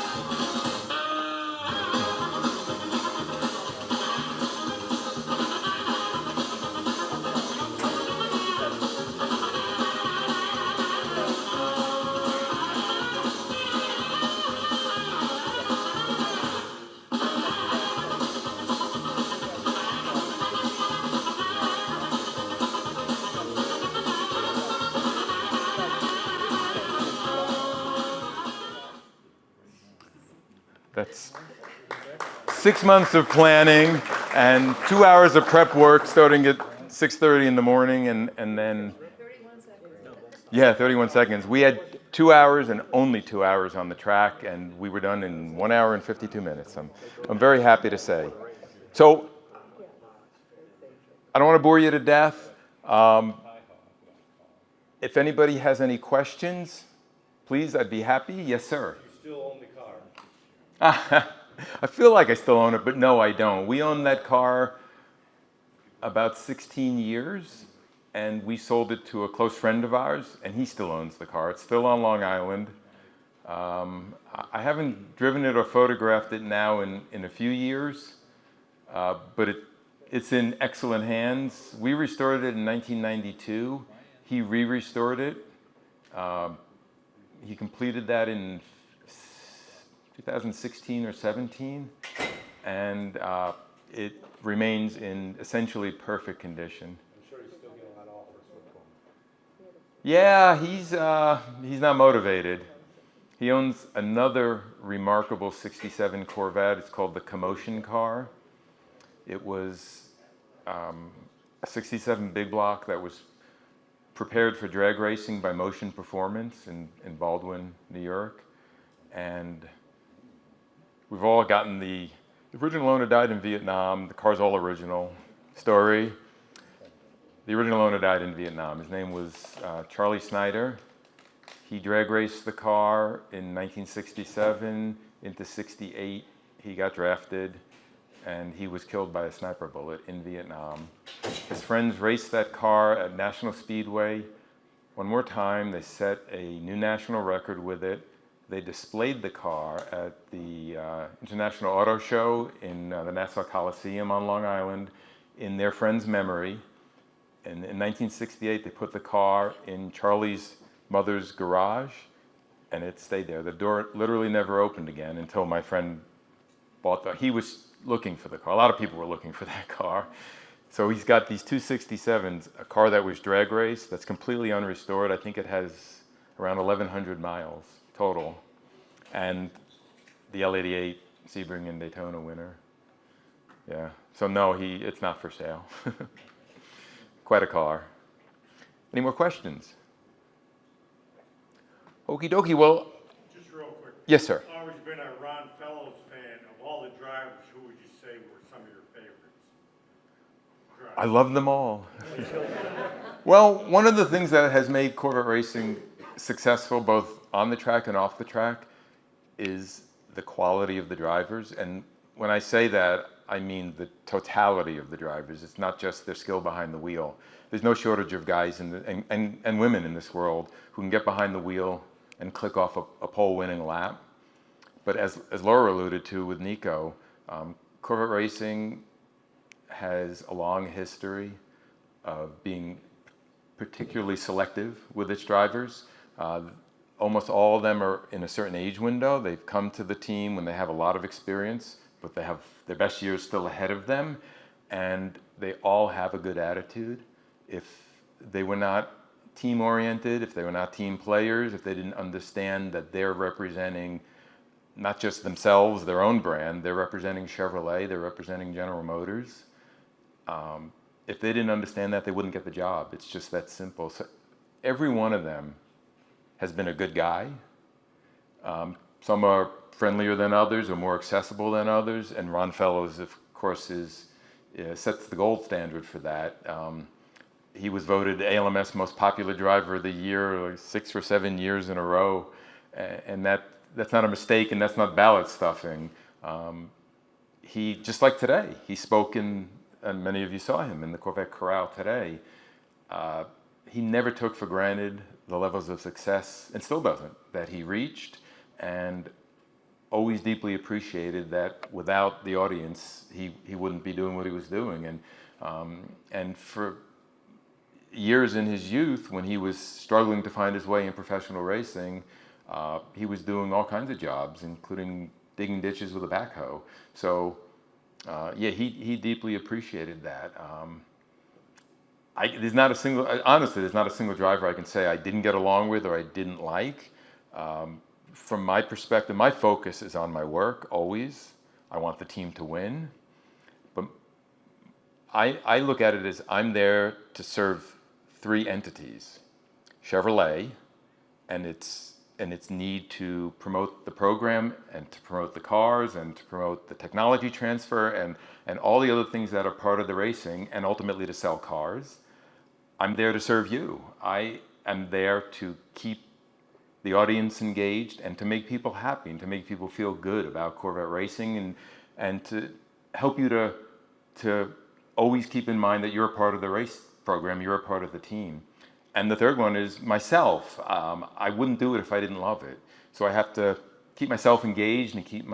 That's 6 months of planning and 2 hours of prep work starting at 6:30 in the morning and then 31 seconds. Yeah, 31 seconds. We had 2 hours and only 2 hours on the track, and we were done in 1 hour and 52 minutes. I'm very happy to say. So I don't want to bore you to death. If anybody has any questions, please, I'd be happy. Yes, sir. You still own the car? I feel like I still own it, but no, I don't. We owned that car about 16 years, and we sold it to a close friend of ours, and he still owns the car. It's still on Long Island. I haven't driven it or photographed it now in a few years, but it's in excellent hands. We restored it in 1992. He re-restored it. He completed that in 2016 or 17, and it remains in essentially perfect condition. I'm sure you still get a lot of offers for it. Yeah, he's not motivated. He owns another remarkable 67 Corvette. It's called the Commotion car. It was a 67 big block that was prepared for drag racing by Motion Performance in Baldwin, New York. And we've all gotten the original owner died in Vietnam. The car's all original story. The original owner died in Vietnam. His name was Charlie Snyder. He drag raced the car in 1967 into 68. He got drafted, and he was killed by a sniper bullet in Vietnam. His friends raced that car at National Speedway. One more time, they set a new national record with it. They displayed the car at the International Auto Show in the Nassau Coliseum on Long Island in their friend's memory. And in 1968, they put the car in Charlie's mother's garage, and it stayed there. The door literally never opened again until my friend he was looking for the car. A lot of people were looking for that car. So he's got these 267s, a car that was drag raced, that's completely unrestored. I think it has around 1,100 miles total. And the L88 Sebring and Daytona winner. Yeah, so no, it's not for sale. Quite a car. Any more questions? Okie dokie, well, Just real quick. yes, sir. I've always been a Ron Fellows fan. Of all the drivers, who would you say were some of your favorites? I love them all. Well, one of the things that has made Corvette racing successful, both on the track and off the track, is the quality of the drivers. And when I say that, I mean the totality of the drivers. It's not just their skill behind the wheel. There's no shortage of guys and women in this world who can get behind the wheel and click off a pole-winning lap. But as Laura alluded to with Nico, Corvette racing has a long history of being particularly selective with its drivers. Almost all of them are in a certain age window. They've come to the team when they have a lot of experience, but they have their best years still ahead of them, and they all have a good attitude. If they were not team-oriented, if they were not team players, if they didn't understand that they're representing not just themselves, their own brand, they're representing Chevrolet, they're representing General Motors. If they didn't understand that, they wouldn't get the job. It's just that simple. So every one of them has been a good guy. Some are friendlier than others or more accessible than others, and Ron Fellows, of course, sets the gold standard for that. He was voted ALMS Most Popular Driver of the Year like 6 or 7 years in a row, and that's not a mistake, and that's not ballot stuffing. He, just like today, he spoke and many of you saw him in the Corvette Corral today. He never took for granted the levels of success, and still doesn't, that he reached, and always deeply appreciated that without the audience, he wouldn't be doing what he was doing. And for years in his youth, when he was struggling to find his way in professional racing, he was doing all kinds of jobs, including digging ditches with a backhoe. So yeah, he deeply appreciated that. Honestly, there's not a single driver I can say I didn't get along with or I didn't like. From my perspective, my focus is on my work, always. I want the team to win. But I look at it as I'm there to serve 3 entities: Chevrolet and its need to promote the program and to promote the cars and to promote the technology transfer and all the other things that are part of the racing, and ultimately to sell cars. I'm there to serve you. I am there to keep the audience engaged and to make people happy and to make people feel good about Corvette racing and to help you to always keep in mind that you're a part of the race program, you're a part of the team. And the third one is myself. I wouldn't do it if I didn't love it. So I have to keep myself engaged and keep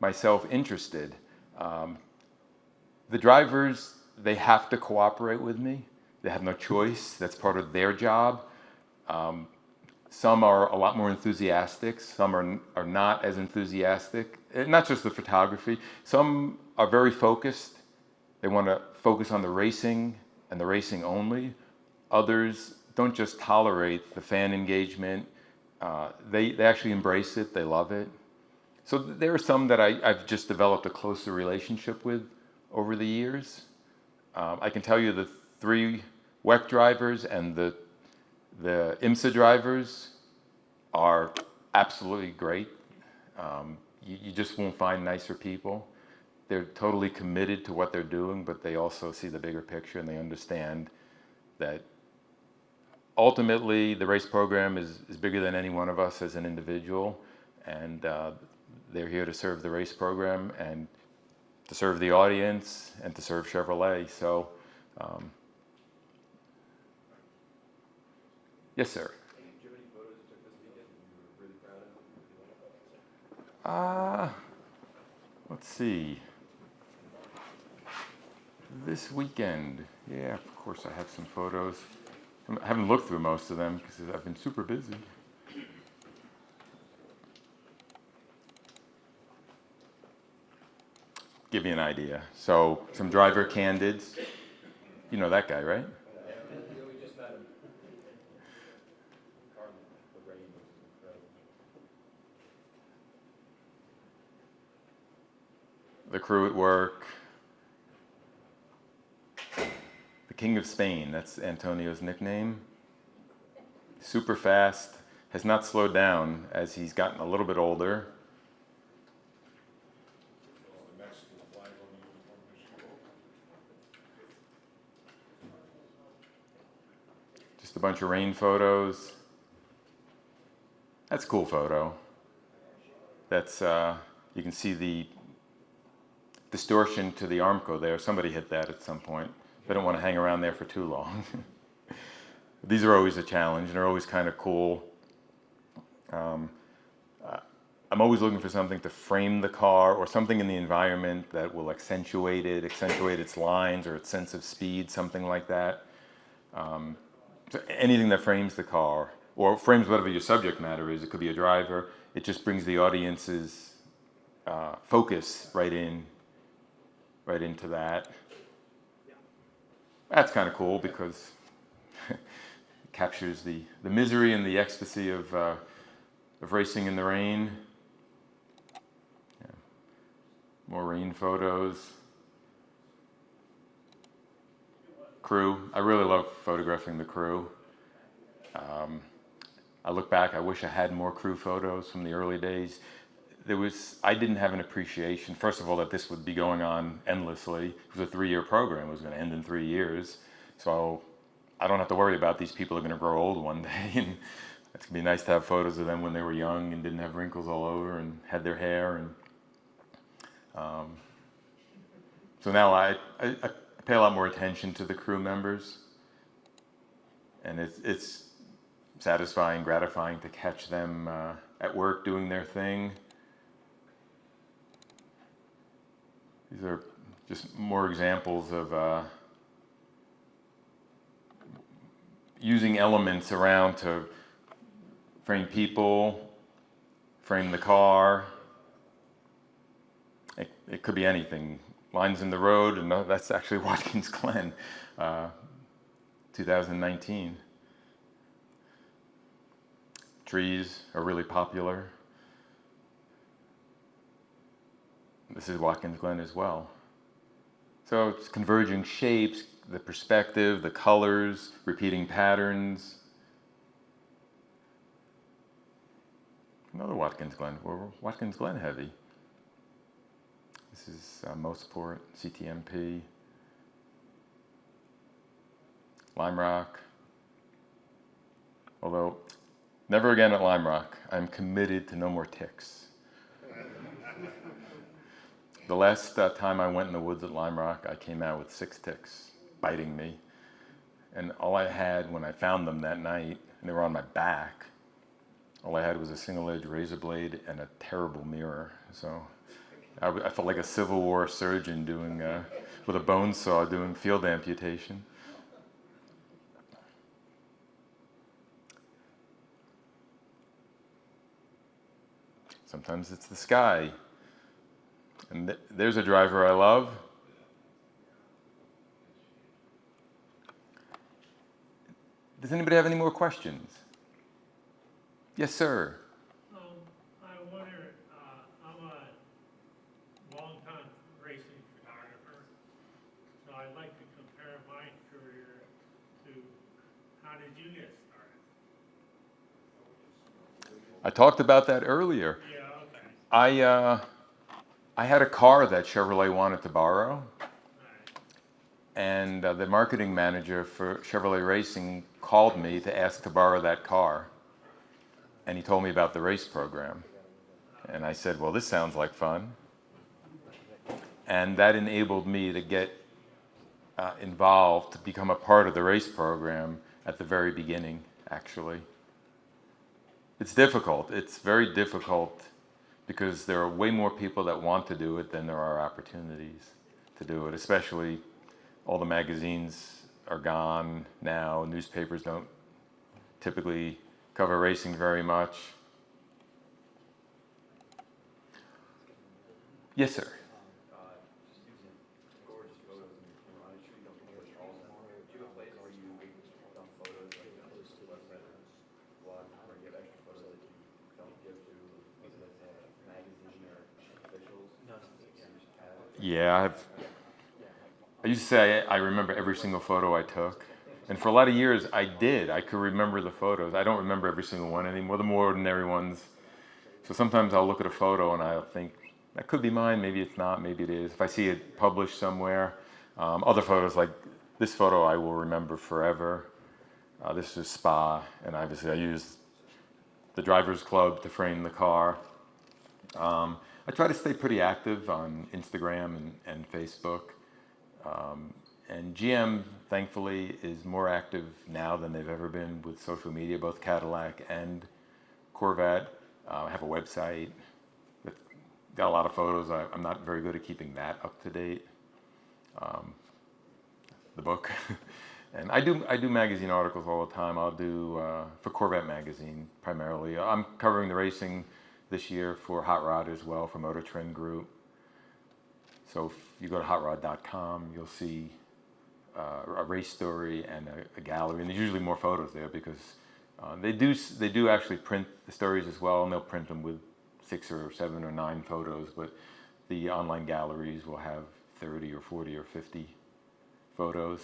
myself interested. The drivers, they have to cooperate with me. They have no choice. That's part of their job. Some are a lot more enthusiastic. Some are not as enthusiastic. Not just the photography. Some are very focused. They want to focus on the racing and the racing only. Others don't just tolerate the fan engagement. They actually embrace it. They love it. So there are some that I've just developed a closer relationship with over the years. I can tell you the 3 WEC drivers and the IMSA drivers are absolutely great. You just won't find nicer people. They're totally committed to what they're doing, but they also see the bigger picture and they understand that ultimately the race program is bigger than any one of us as an individual, and they're here to serve the race program and to serve the audience and to serve Chevrolet. So, yes, sir. Let's see. This weekend, yeah, of course I have some photos. I haven't looked through most of them because I've been super busy. Give you an idea. So, some driver candids. You know that guy, right? We just met him. Carmen, the rain was incredible. The crew at work. The King of Spain, that's Antonio's nickname. Super fast, has not slowed down as he's gotten a little bit older. The Mexican flag on the uniform this year. Just a bunch of rain photos. That's a cool photo. That's, you can see the distortion to the Armco there. Somebody hit that at some point. They don't want to hang around there for too long. These are always a challenge, and they're always kind of cool. I'm always looking for something to frame the car or something in the environment that will accentuate it, accentuate its lines or its sense of speed, something like that. So anything that frames the car or frames whatever your subject matter is. It could be a driver. It just brings the audience's focus right into that. That's kind of cool because it captures the misery and the ecstasy of racing in the rain. Yeah. More rain photos. Crew. I really love photographing the crew. I look back, I wish I had more crew photos from the early days. I didn't have an appreciation, first of all, that this would be going on endlessly. It was a 3-year program. It was going to end in 3 years. So I don't have to worry about these people are going to grow old one day. And it's going to be nice to have photos of them when they were young and didn't have wrinkles all over and had their hair. And so now I pay a lot more attention to the crew members. And it's satisfying, gratifying to catch them at work doing their thing. These are just more examples of using elements around to frame people, frame the car. It could be anything. Lines in the road, and that's actually Watkins Glen, 2019. Trees are really popular. This is Watkins Glen as well. So it's converging shapes, the perspective, the colors, repeating patterns. Another Watkins Glen. We're Watkins Glen heavy. This is Mosport, CTMP, Lime Rock. Although, never again at Lime Rock. I'm committed to no more ticks. The last time I went in the woods at Lime Rock, I came out with 6 ticks biting me. And all I had when I found them that night, and they were on my back, all I had was a single-edged razor blade and a terrible mirror. So I felt like a Civil War surgeon doing, with a bone saw, doing field amputation. Sometimes it's the sky. And there's a driver I love. Does anybody have any more questions? Yes, sir. I wonder, I'm a long-time racing photographer, so I'd like to compare my career to how did you get started? I talked about that earlier. Yeah, okay. I had a car that Chevrolet wanted to borrow, All right. and the marketing manager for Chevrolet Racing called me to ask to borrow that car. And he told me about the race program. And I said, well, this sounds like fun. And that enabled me to get involved, to become a part of the race program at the very beginning, actually. It's difficult. It's very difficult because there are way more people that want to do it than there are opportunities to do it, especially all the magazines are gone now. Newspapers don't typically cover racing very much. Yes, sir. Just using gorgeous photos in your camera. I'm sure you don't know all of them. Do you have a place where you dump photos, like just a website or blog, where you have extra photos that you don't give to, whether it's a magazine or officials? No. Yeah, I used to say I remember every single photo I took. And for a lot of years, I did. I could remember the photos. I don't remember every single one anymore, the more ordinary ones. So sometimes I'll look at a photo and I'll think, that could be mine, maybe it's not, maybe it is. If I see it published somewhere. Other photos, like this photo, I will remember forever. This is Spa, and obviously I used the driver's club to frame the car. I try to stay pretty active on Instagram and Facebook. And GM, thankfully, is more active now than they've ever been with social media, both Cadillac and Corvette. I have a website that's got a lot of photos. I'm not very good at keeping that up to date. The book. And I do magazine articles all the time. I'll do, for Corvette magazine, primarily. I'm covering the racing this year for Hot Rod as well, for Motor Trend Group. So if you go to hotrod.com, you'll see a race story and a gallery, and there's usually more photos there because they do actually print the stories as well, and they'll print them with 6 or 7 or 9 photos, but the online galleries will have 30 or 40 or 50 photos.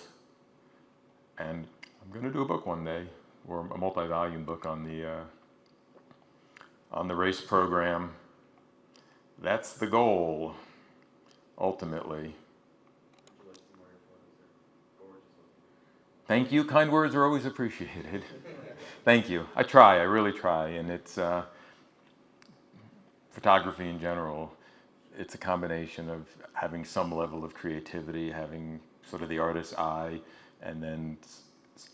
And I'm going to do a book one day, or a multi-volume book on the race program. That's the goal, ultimately. Thank you. Kind words are always appreciated. Thank you. I try. I really try. And it's photography in general. It's a combination of having some level of creativity, having sort of the artist's eye, and then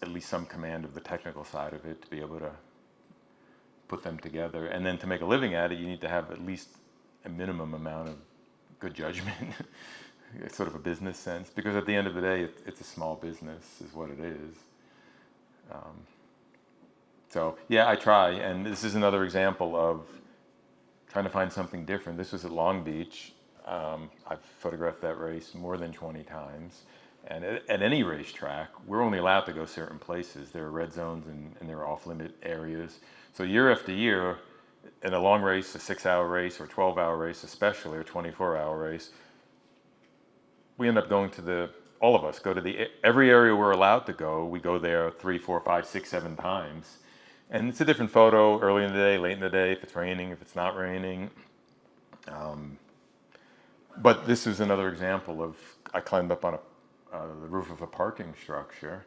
at least some command of the technical side of it to be able to put them together. And then to make a living at it, you need to have at least a minimum amount of good judgment. It's sort of a business sense, because at the end of the day, it's a small business, is what it is. So yeah, I try, and this is another example of trying to find something different. This was at Long Beach. I've photographed that race more than 20 times. And at any racetrack, we're only allowed to go certain places. There are red zones and there are off-limit areas. So year after year, in a long race, a 6-hour race, or 12-hour race especially, or 24-hour race, we end up going to all of us go to every area we're allowed to go. We go there 3, 4, 5, 6, 7 times. And it's a different photo, early in the day, late in the day, if it's raining, if it's not raining. But this is another example of, I climbed up on the roof of a parking structure,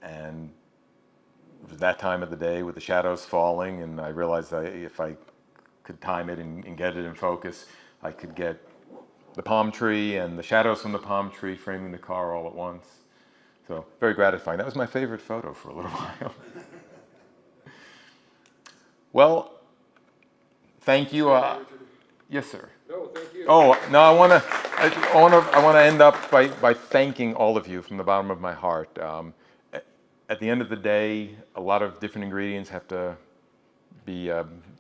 and it was that time of the day with the shadows falling, and I realized that if I could time it and get it in focus, I could get the palm tree and the shadows from the palm tree framing the car all at once. So very gratifying. That was my favorite photo for a little while. Well, thank you. Yes, sir. No, thank you. Oh no, I want to end up by thanking all of you from the bottom of my heart. At the end of the day, a lot of different ingredients have to be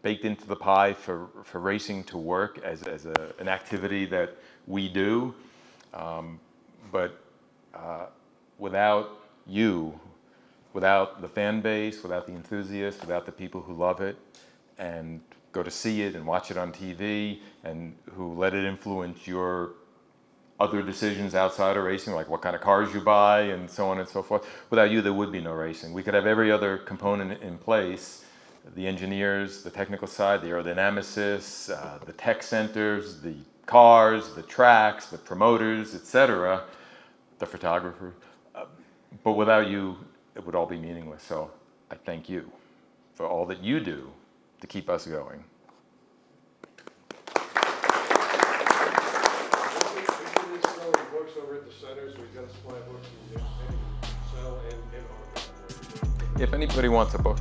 baked into the pie for racing to work as an activity that we do. But without you, without the fan base, without the enthusiasts, without the people who love it and go to see it and watch it on TV and who let it influence your other decisions outside of racing, like what kind of cars you buy and so on and so forth. Without you, there would be no racing. We could have every other component in place, the engineers, the technical side, the aerodynamicists, the tech centers, the cars, the tracks, the promoters, etc., the photographer. But without you, it would all be meaningless. So I thank you for all that you do to keep us going. If anybody wants a book,